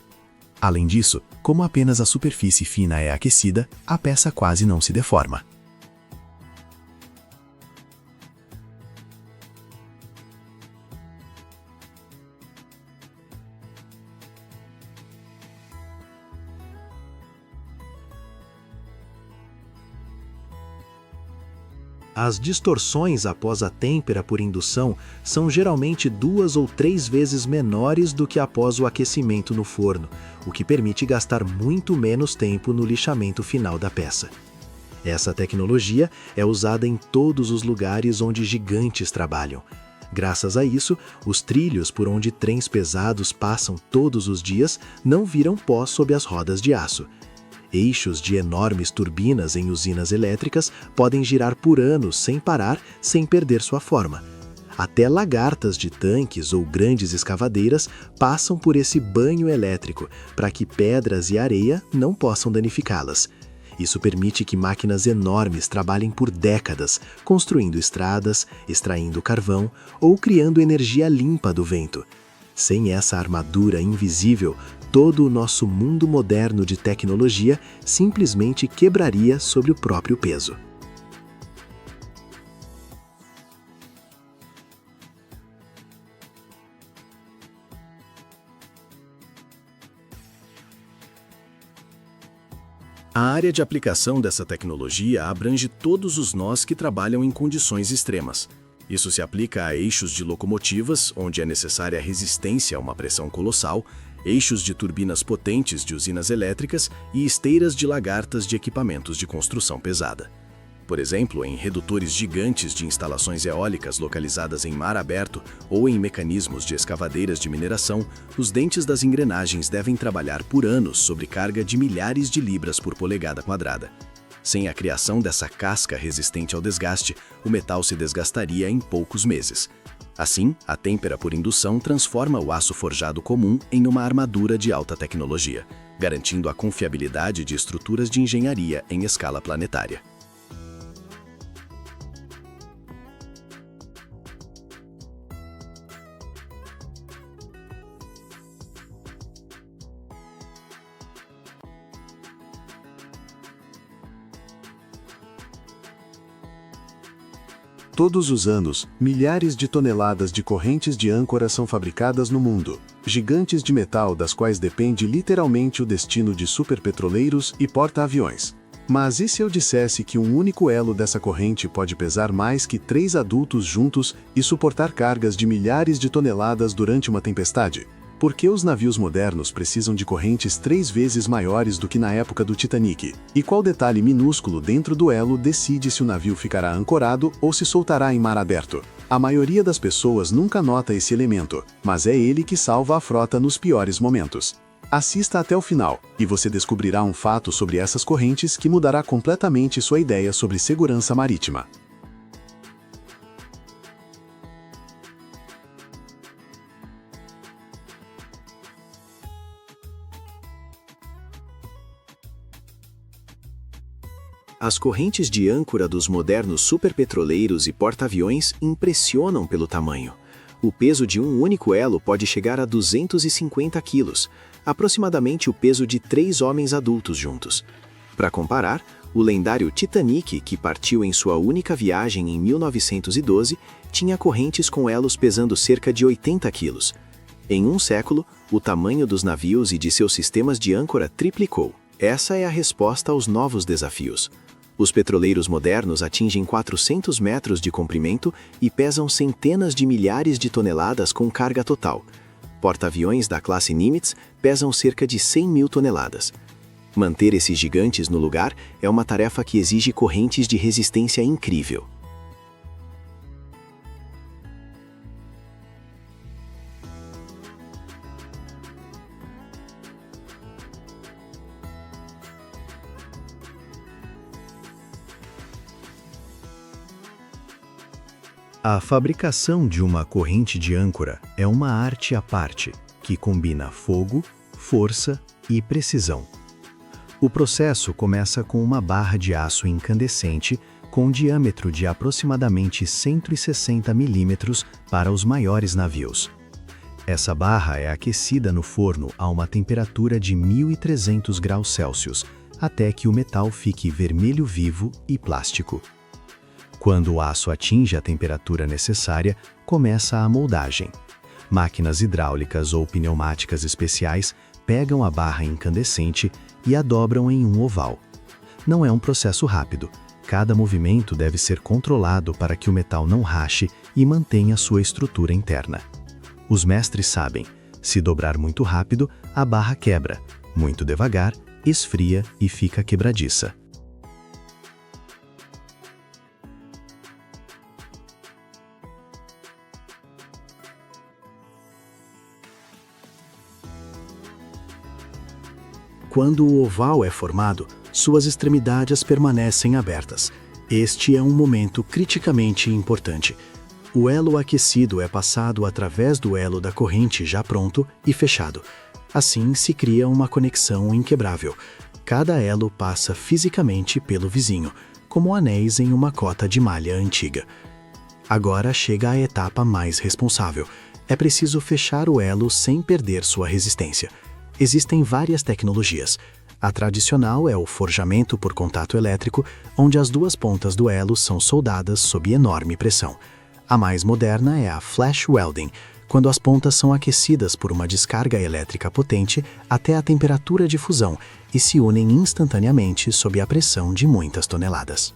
Além disso, como apenas a superfície fina é aquecida, a peça quase não se deforma. As distorções após a têmpera por indução são geralmente 2 ou 3 vezes menores do que após o aquecimento no forno, o que permite gastar muito menos tempo no lixamento final da peça. Essa tecnologia é usada em todos os lugares onde gigantes trabalham. Graças a isso, os trilhos por onde trens pesados passam todos os dias não viram pó sob as rodas de aço. Eixos de enormes turbinas em usinas elétricas podem girar por anos sem parar, sem perder sua forma. Até lagartas de tanques ou grandes escavadeiras passam por esse banho elétrico para que pedras e areia não possam danificá-las. Isso permite que máquinas enormes trabalhem por décadas, construindo estradas, extraindo carvão ou criando energia limpa do vento. Sem essa armadura invisível, todo o nosso mundo moderno de tecnologia simplesmente quebraria sob o próprio peso. A área de aplicação dessa tecnologia abrange todos os nós que trabalham em condições extremas. Isso se aplica a eixos de locomotivas, onde é necessária resistência a uma pressão colossal, eixos de turbinas potentes de usinas elétricas e esteiras de lagartas de equipamentos de construção pesada. Por exemplo, em redutores gigantes de instalações eólicas localizadas em mar aberto ou em mecanismos de escavadeiras de mineração, os dentes das engrenagens devem trabalhar por anos sob carga de milhares de libras por polegada quadrada. Sem a criação dessa casca resistente ao desgaste, o metal se desgastaria em poucos meses. Assim, a têmpera por indução transforma o aço forjado comum em uma armadura de alta tecnologia, garantindo a confiabilidade de estruturas de engenharia em escala planetária. Todos os anos, milhares de toneladas de correntes de âncora são fabricadas no mundo, gigantes de metal das quais depende literalmente o destino de superpetroleiros e porta-aviões. Mas e se eu dissesse que um único elo dessa corrente pode pesar mais que 3 adultos juntos e suportar cargas de milhares de toneladas durante uma tempestade? Por que os navios modernos precisam de correntes 3 vezes maiores do que na época do Titanic? E qual detalhe minúsculo dentro do elo decide se o navio ficará ancorado ou se soltará em mar aberto? A maioria das pessoas nunca nota esse elemento, mas é ele que salva a frota nos piores momentos. Assista até o final, e você descobrirá um fato sobre essas correntes que mudará completamente sua ideia sobre segurança marítima. As correntes de âncora dos modernos superpetroleiros e porta-aviões impressionam pelo tamanho. O peso de um único elo pode chegar a 250 quilos, aproximadamente o peso de 3 homens adultos juntos. Para comparar, o lendário Titanic, que partiu em sua única viagem em 1912, tinha correntes com elos pesando cerca de 80 quilos. Em um século, o tamanho dos navios e de seus sistemas de âncora triplicou. Essa é a resposta aos novos desafios. Os petroleiros modernos atingem 400 metros de comprimento e pesam centenas de milhares de toneladas com carga total. Porta-aviões da classe Nimitz pesam cerca de 100 mil toneladas. Manter esses gigantes no lugar é uma tarefa que exige correntes de resistência incrível. A fabricação de uma corrente de âncora é uma arte à parte, que combina fogo, força e precisão. O processo começa com uma barra de aço incandescente com um diâmetro de aproximadamente 160 milímetros para os maiores navios. Essa barra é aquecida no forno a uma temperatura de 1.300 graus Celsius, até que o metal fique vermelho vivo e plástico. Quando o aço atinge a temperatura necessária, começa a moldagem. Máquinas hidráulicas ou pneumáticas especiais pegam a barra incandescente e a dobram em um oval. Não é um processo rápido. Cada movimento deve ser controlado para que o metal não rache e mantenha sua estrutura interna. Os mestres sabem, se dobrar muito rápido, a barra quebra. Muito devagar, esfria e fica quebradiça. Quando o oval é formado, suas extremidades permanecem abertas. Este é um momento criticamente importante. O elo aquecido é passado através do elo da corrente já pronto e fechado. Assim se cria uma conexão inquebrável. Cada elo passa fisicamente pelo vizinho, como anéis em uma cota de malha antiga. Agora chega a etapa mais responsável. É preciso fechar o elo sem perder sua resistência. Existem várias tecnologias. A tradicional é o forjamento por contato elétrico, onde as duas pontas do elo são soldadas sob enorme pressão. A mais moderna é a flash welding, quando as pontas são aquecidas por uma descarga elétrica potente até a temperatura de fusão e se unem instantaneamente sob a pressão de muitas toneladas.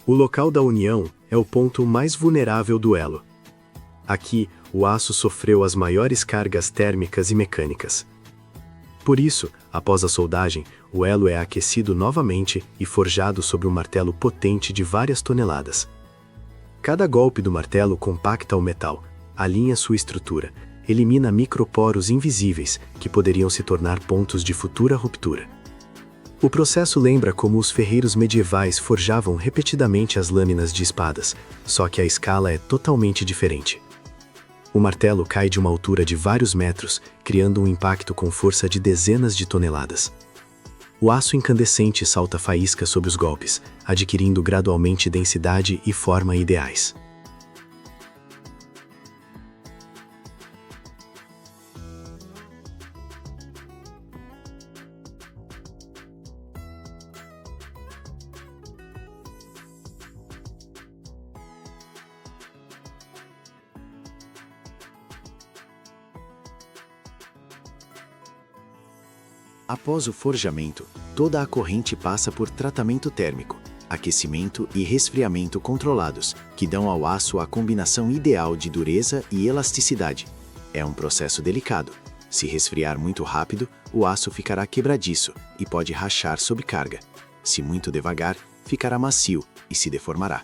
O local da união é o ponto mais vulnerável do elo. Aqui, o aço sofreu as maiores cargas térmicas e mecânicas. Por isso, após a soldagem, o elo é aquecido novamente e forjado sobre um martelo potente de várias toneladas. Cada golpe do martelo compacta o metal, alinha sua estrutura, elimina microporos invisíveis que poderiam se tornar pontos de futura ruptura. O processo lembra como os ferreiros medievais forjavam repetidamente as lâminas de espadas, só que a escala é totalmente diferente. O martelo cai de uma altura de vários metros, criando um impacto com força de dezenas de toneladas. O aço incandescente salta faísca sob os golpes, adquirindo gradualmente densidade e forma ideais. Após o forjamento, toda a corrente passa por tratamento térmico, aquecimento e resfriamento controlados, que dão ao aço a combinação ideal de dureza e elasticidade. É um processo delicado. Se resfriar muito rápido, o aço ficará quebradiço e pode rachar sob carga. Se muito devagar, ficará macio e se deformará.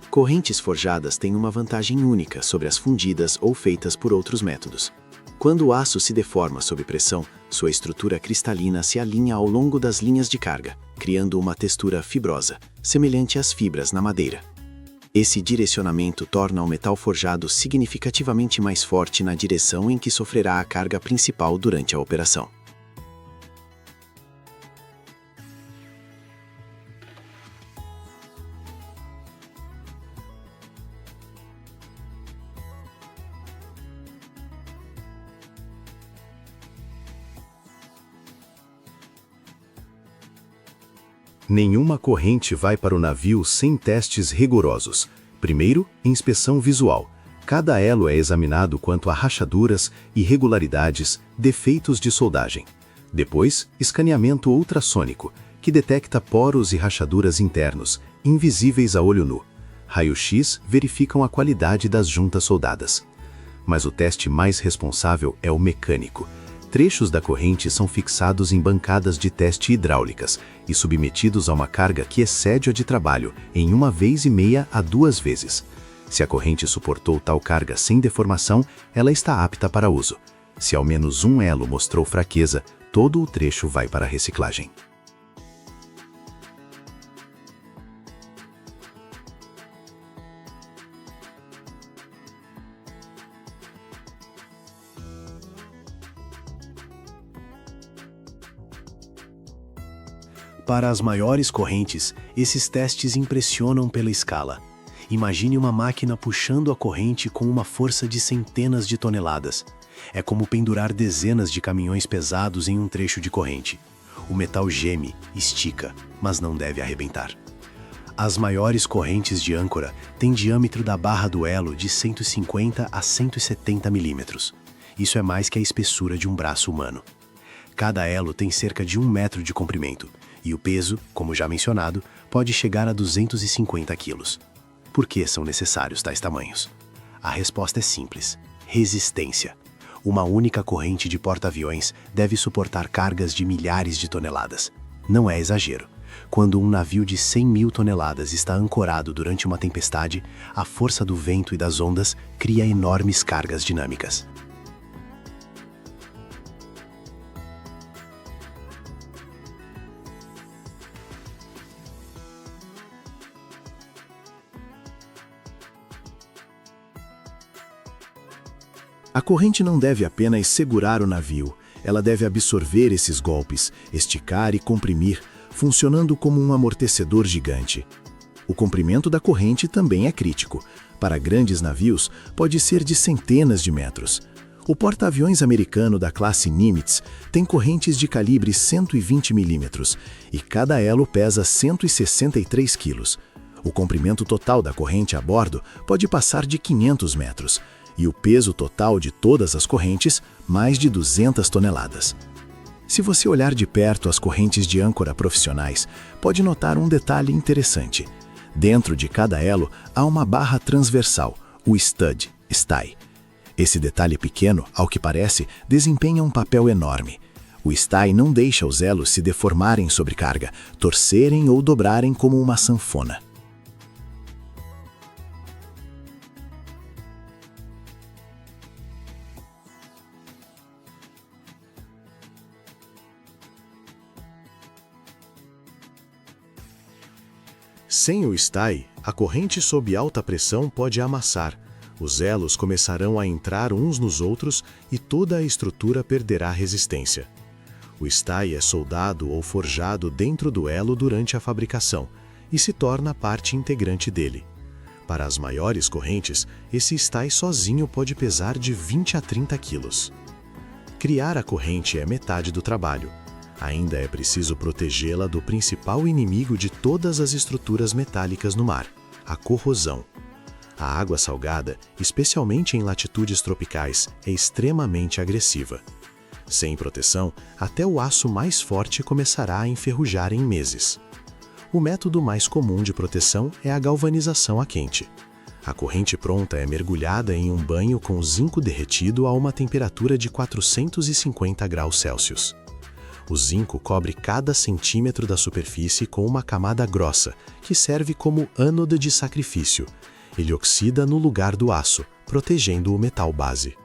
Correntes forjadas têm uma vantagem única sobre as fundidas ou feitas por outros métodos. Quando o aço se deforma sob pressão, sua estrutura cristalina se alinha ao longo das linhas de carga, criando uma textura fibrosa, semelhante às fibras na madeira. Esse direcionamento torna o metal forjado significativamente mais forte na direção em que sofrerá a carga principal durante a operação. Nenhuma corrente vai para o navio sem testes rigorosos. Primeiro, inspeção visual. Cada elo é examinado quanto a rachaduras, irregularidades, defeitos de soldagem. Depois, escaneamento ultrassônico, que detecta poros e rachaduras internos, invisíveis a olho nu. Raio-X verificam a qualidade das juntas soldadas. Mas o teste mais responsável é o mecânico. Trechos da corrente são fixados em bancadas de teste hidráulicas e submetidos a uma carga que excede a de trabalho em 1,5 a 2 vezes. Se a corrente suportou tal carga sem deformação, ela está apta para uso. Se ao menos um elo mostrou fraqueza, todo o trecho vai para a reciclagem. Para as maiores correntes, esses testes impressionam pela escala. Imagine uma máquina puxando a corrente com uma força de centenas de toneladas. É como pendurar dezenas de caminhões pesados em um trecho de corrente. O metal geme, estica, mas não deve arrebentar. As maiores correntes de âncora têm diâmetro da barra do elo de 150 a 170 milímetros. Isso é mais que a espessura de um braço humano. Cada elo tem cerca de 1 metro de comprimento, e o peso, como já mencionado, pode chegar a 250 quilos. Por que são necessários tais tamanhos? A resposta é simples: resistência. Uma única corrente de porta-aviões deve suportar cargas de milhares de toneladas. Não é exagero. Quando um navio de 100 mil toneladas está ancorado durante uma tempestade, a força do vento e das ondas cria enormes cargas dinâmicas. A corrente não deve apenas segurar o navio, ela deve absorver esses golpes, esticar e comprimir, funcionando como um amortecedor gigante. O comprimento da corrente também é crítico. Para grandes navios, pode ser de centenas de metros. O porta-aviões americano da classe Nimitz tem correntes de calibre 120 mm e cada elo pesa 163 kg. O comprimento total da corrente a bordo pode passar de 500 metros e o peso total de todas as correntes, mais de 200 toneladas. Se você olhar de perto as correntes de âncora profissionais, pode notar um detalhe interessante. Dentro de cada elo há uma barra transversal, o stud, stay. Esse detalhe pequeno, ao que parece, desempenha um papel enorme. O stay não deixa os elos se deformarem sob carga, torcerem ou dobrarem como uma sanfona. Sem o stay, a corrente sob alta pressão pode amassar. Os elos começarão a entrar uns nos outros e toda a estrutura perderá resistência. O stay é soldado ou forjado dentro do elo durante a fabricação e se torna parte integrante dele. Para as maiores correntes, esse stay sozinho pode pesar de 20 a 30 quilos. Criar a corrente é metade do trabalho. Ainda é preciso protegê-la do principal inimigo de todas as estruturas metálicas no mar, a corrosão. A água salgada, especialmente em latitudes tropicais, é extremamente agressiva. Sem proteção, até o aço mais forte começará a enferrujar em meses. O método mais comum de proteção é a galvanização a quente. A corrente pronta é mergulhada em um banho com zinco derretido a uma temperatura de 450 graus Celsius. O zinco cobre cada centímetro da superfície com uma camada grossa, que serve como ânodo de sacrifício. Ele oxida no lugar do aço, protegendo o metal base.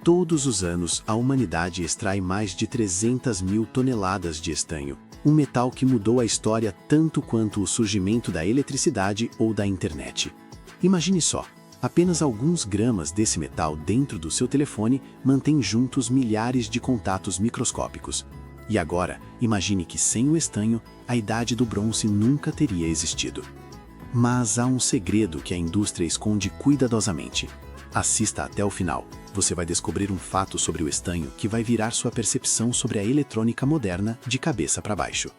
Todos os anos, a humanidade extrai mais de 300 mil toneladas de estanho, um metal que mudou a história tanto quanto o surgimento da eletricidade ou da internet. Imagine só, apenas alguns gramas desse metal dentro do seu telefone mantém juntos milhares de contatos microscópicos. E agora, imagine que sem o estanho, a idade do bronze nunca teria existido. Mas há um segredo que a indústria esconde cuidadosamente. Assista até o final. Você vai descobrir um fato sobre o estanho que vai virar sua percepção sobre a eletrônica moderna de cabeça para baixo.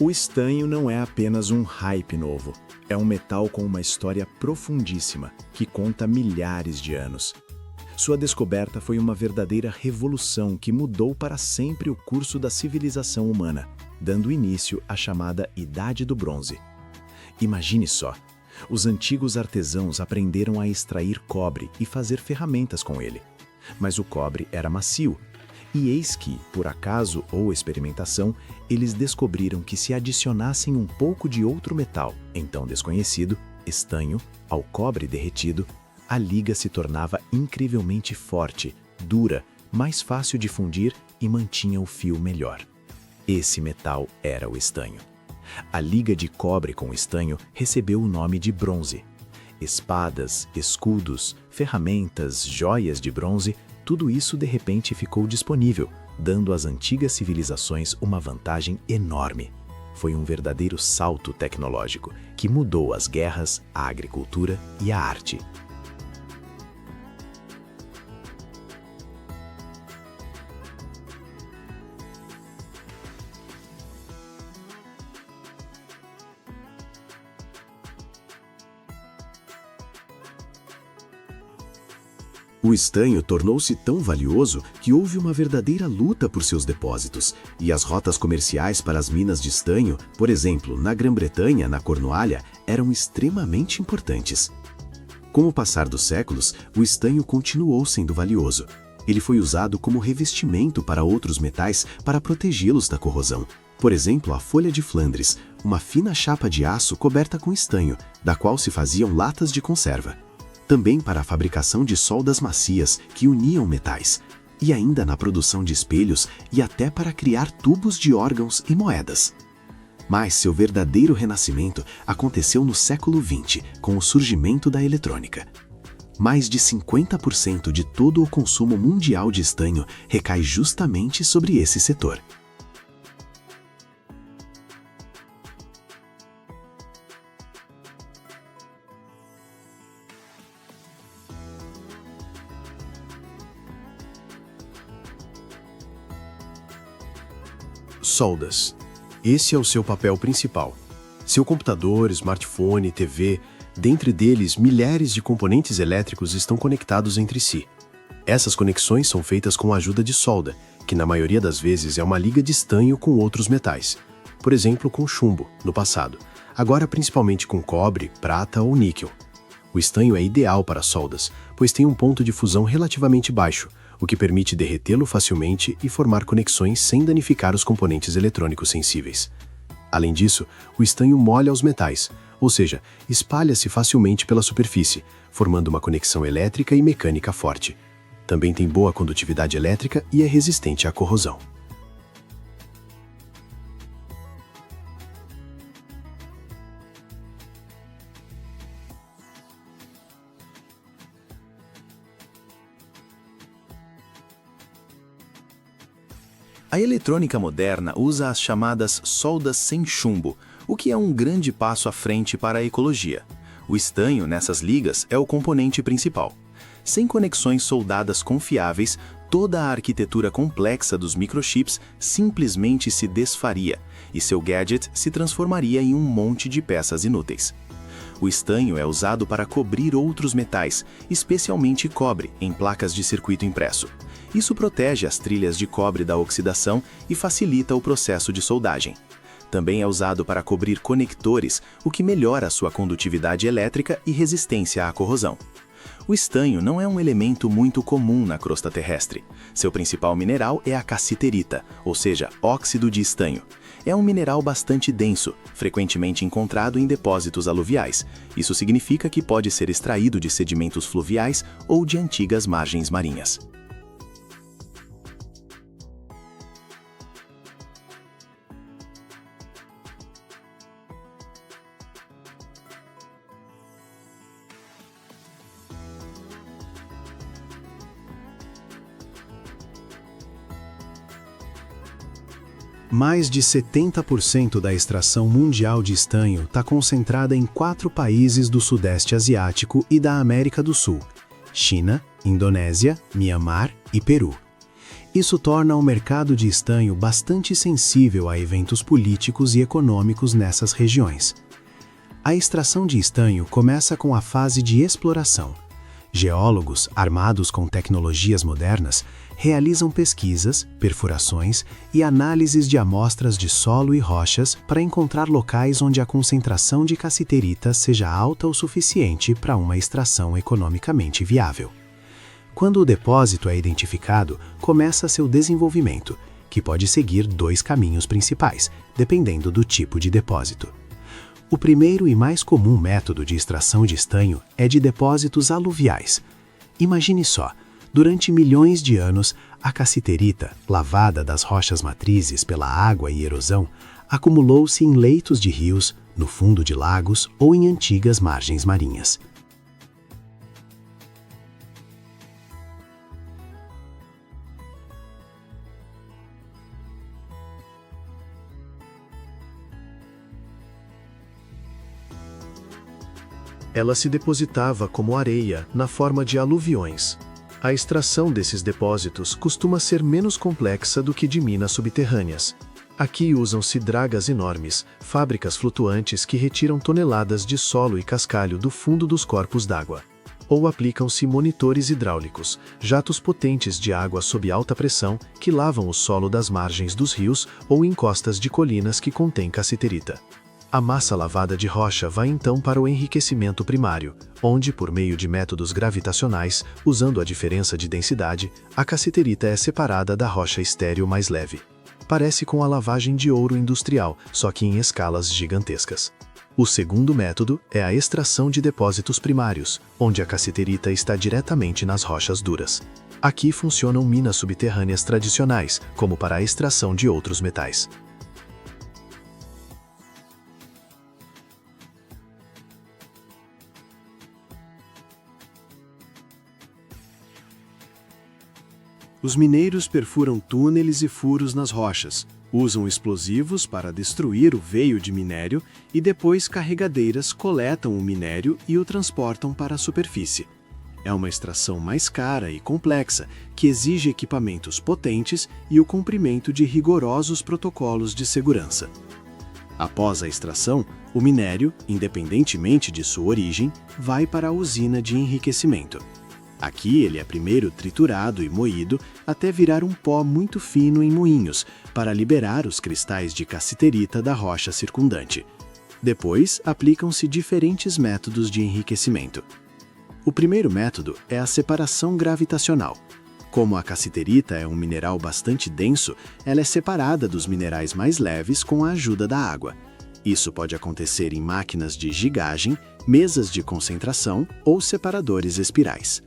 O estanho não é apenas um hype novo. É um metal com uma história profundíssima, que conta milhares de anos. Sua descoberta foi uma verdadeira revolução que mudou para sempre o curso da civilização humana, dando início à chamada Idade do Bronze. Imagine só, os antigos artesãos aprenderam a extrair cobre e fazer ferramentas com ele. Mas o cobre era macio, e eis que, por acaso ou experimentação, eles descobriram que se adicionassem um pouco de outro metal, então desconhecido, estanho, ao cobre derretido, a liga se tornava incrivelmente forte, dura, mais fácil de fundir e mantinha o fio melhor. Esse metal era o estanho. A liga de cobre com estanho recebeu o nome de bronze. Espadas, escudos, ferramentas, joias de bronze, tudo isso de repente ficou disponível, dando às antigas civilizações uma vantagem enorme. Foi um verdadeiro salto tecnológico que mudou as guerras, a agricultura e a arte. O estanho tornou-se tão valioso que houve uma verdadeira luta por seus depósitos, e as rotas comerciais para as minas de estanho, por exemplo, na Grã-Bretanha, na Cornualha, eram extremamente importantes. Com o passar dos séculos, o estanho continuou sendo valioso. Ele foi usado como revestimento para outros metais para protegê-los da corrosão. Por exemplo, a folha de Flandres, uma fina chapa de aço coberta com estanho, da qual se faziam latas de conserva. Também para a fabricação de soldas macias que uniam metais. e ainda na produção de espelhos e até para criar tubos de órgãos e moedas. Mas seu verdadeiro renascimento aconteceu no século XX, com o surgimento da eletrônica. Mais de 50% de todo o consumo mundial de estanho recai justamente sobre esse setor. Soldas. Esse é o seu papel principal. Seu computador, smartphone, TV, dentre deles milhares de componentes elétricos estão conectados entre si. Essas conexões são feitas com a ajuda de solda, que na maioria das vezes é uma liga de estanho com outros metais. Por exemplo, com chumbo, no passado. Agora principalmente com cobre, prata ou níquel. O estanho é ideal para soldas, pois tem um ponto de fusão relativamente baixo, o que permite derretê-lo facilmente e formar conexões sem danificar os componentes eletrônicos sensíveis. Além disso, o estanho molha os metais, ou seja, espalha-se facilmente pela superfície, formando uma conexão elétrica e mecânica forte. Também tem boa condutividade elétrica e é resistente à corrosão. A eletrônica moderna usa as chamadas soldas sem chumbo, o que é um grande passo à frente para a ecologia. O estanho nessas ligas é o componente principal. Sem conexões soldadas confiáveis, toda a arquitetura complexa dos microchips simplesmente se desfaria e seu gadget se transformaria em um monte de peças inúteis. O estanho é usado para cobrir outros metais, especialmente cobre, em placas de circuito impresso. Isso protege as trilhas de cobre da oxidação e facilita o processo de soldagem. Também é usado para cobrir conectores, o que melhora sua condutividade elétrica e resistência à corrosão. O estanho não é um elemento muito comum na crosta terrestre. Seu principal mineral é a cassiterita, ou seja, óxido de estanho. É um mineral bastante denso, frequentemente encontrado em depósitos aluviais. Isso significa que pode ser extraído de sedimentos fluviais ou de antigas margens marinhas. Mais de 70% da extração mundial de estanho está concentrada em 4 países do Sudeste Asiático e da América do Sul: China, Indonésia, Mianmar e Peru. Isso torna o mercado de estanho bastante sensível a eventos políticos e econômicos nessas regiões. A extração de estanho começa com a fase de exploração. Geólogos, armados com tecnologias modernas, realizam pesquisas, perfurações e análises de amostras de solo e rochas para encontrar locais onde a concentração de cassiterita seja alta o suficiente para uma extração economicamente viável. Quando o depósito é identificado, começa seu desenvolvimento, que pode seguir 2 caminhos principais, dependendo do tipo de depósito. O primeiro e mais comum método de extração de estanho é de depósitos aluviais. Imagine só, durante milhões de anos, a cassiterita, lavada das rochas matrizes pela água e erosão, acumulou-se em leitos de rios, no fundo de lagos ou em antigas margens marinhas. Ela se depositava como areia na forma de aluviões. A extração desses depósitos costuma ser menos complexa do que de minas subterrâneas. Aqui usam-se dragas enormes, fábricas flutuantes que retiram toneladas de solo e cascalho do fundo dos corpos d'água. Ou aplicam-se monitores hidráulicos, jatos potentes de água sob alta pressão que lavam o solo das margens dos rios ou encostas de colinas que contêm cassiterita. A massa lavada de rocha vai então para o enriquecimento primário, onde, por meio de métodos gravitacionais, usando a diferença de densidade, a cassiterita é separada da rocha estéril mais leve. Parece com a lavagem de ouro industrial, só que em escalas gigantescas. O segundo método é a extração de depósitos primários, onde a cassiterita está diretamente nas rochas duras. Aqui funcionam minas subterrâneas tradicionais, como para a extração de outros metais. Os mineiros perfuram túneis e furos nas rochas, usam explosivos para destruir o veio de minério e depois carregadeiras coletam o minério e o transportam para a superfície. É uma extração mais cara e complexa, que exige equipamentos potentes e o cumprimento de rigorosos protocolos de segurança. Após a extração, o minério, independentemente de sua origem, vai para a usina de enriquecimento. Aqui ele é primeiro triturado e moído até virar um pó muito fino em moinhos, para liberar os cristais de cassiterita da rocha circundante. Depois, aplicam-se diferentes métodos de enriquecimento. O primeiro método é a separação gravitacional. Como a cassiterita é um mineral bastante denso, ela é separada dos minerais mais leves com a ajuda da água. Isso pode acontecer em máquinas de gigagem, mesas de concentração ou separadores espirais.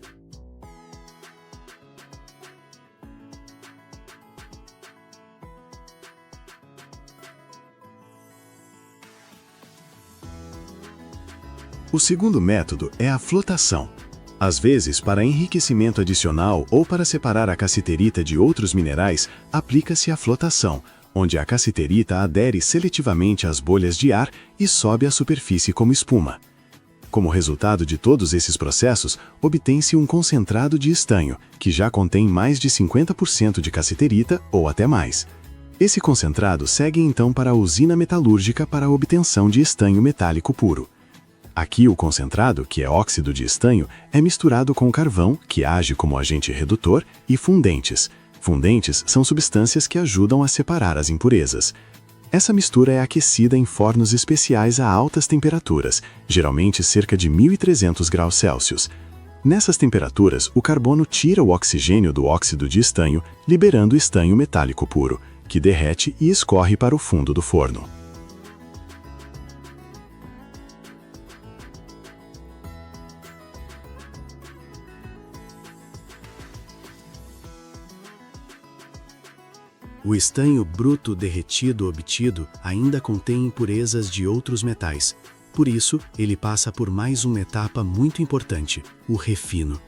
O segundo método é a flotação. Às vezes, para enriquecimento adicional ou para separar a cassiterita de outros minerais, aplica-se a flotação, onde a cassiterita adere seletivamente às bolhas de ar e sobe à superfície como espuma. Como resultado de todos esses processos, obtém-se um concentrado de estanho, que já contém mais de 50% de cassiterita ou até mais. Esse concentrado segue então para a usina metalúrgica para a obtenção de estanho metálico puro. Aqui o concentrado, que é óxido de estanho, é misturado com carvão, que age como agente redutor, e fundentes. Fundentes são substâncias que ajudam a separar as impurezas. Essa mistura é aquecida em fornos especiais a altas temperaturas, geralmente cerca de 1.300 graus Celsius. Nessas temperaturas, o carbono tira o oxigênio do óxido de estanho, liberando estanho metálico puro, que derrete e escorre para o fundo do forno. O estanho bruto derretido obtido ainda contém impurezas de outros metais. Por isso, ele passa por mais uma etapa muito importante, o refino.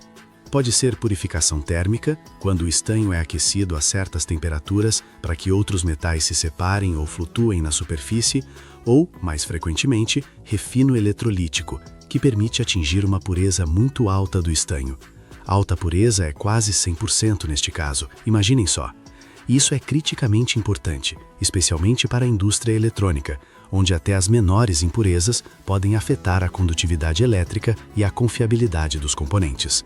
Pode ser purificação térmica, quando o estanho é aquecido a certas temperaturas para que outros metais se separem ou flutuem na superfície, ou, mais frequentemente, refino eletrolítico, que permite atingir uma pureza muito alta do estanho. A alta pureza é quase 100% neste caso, imaginem só. Isso é criticamente importante, especialmente para a indústria eletrônica, onde até as menores impurezas podem afetar a condutividade elétrica e a confiabilidade dos componentes.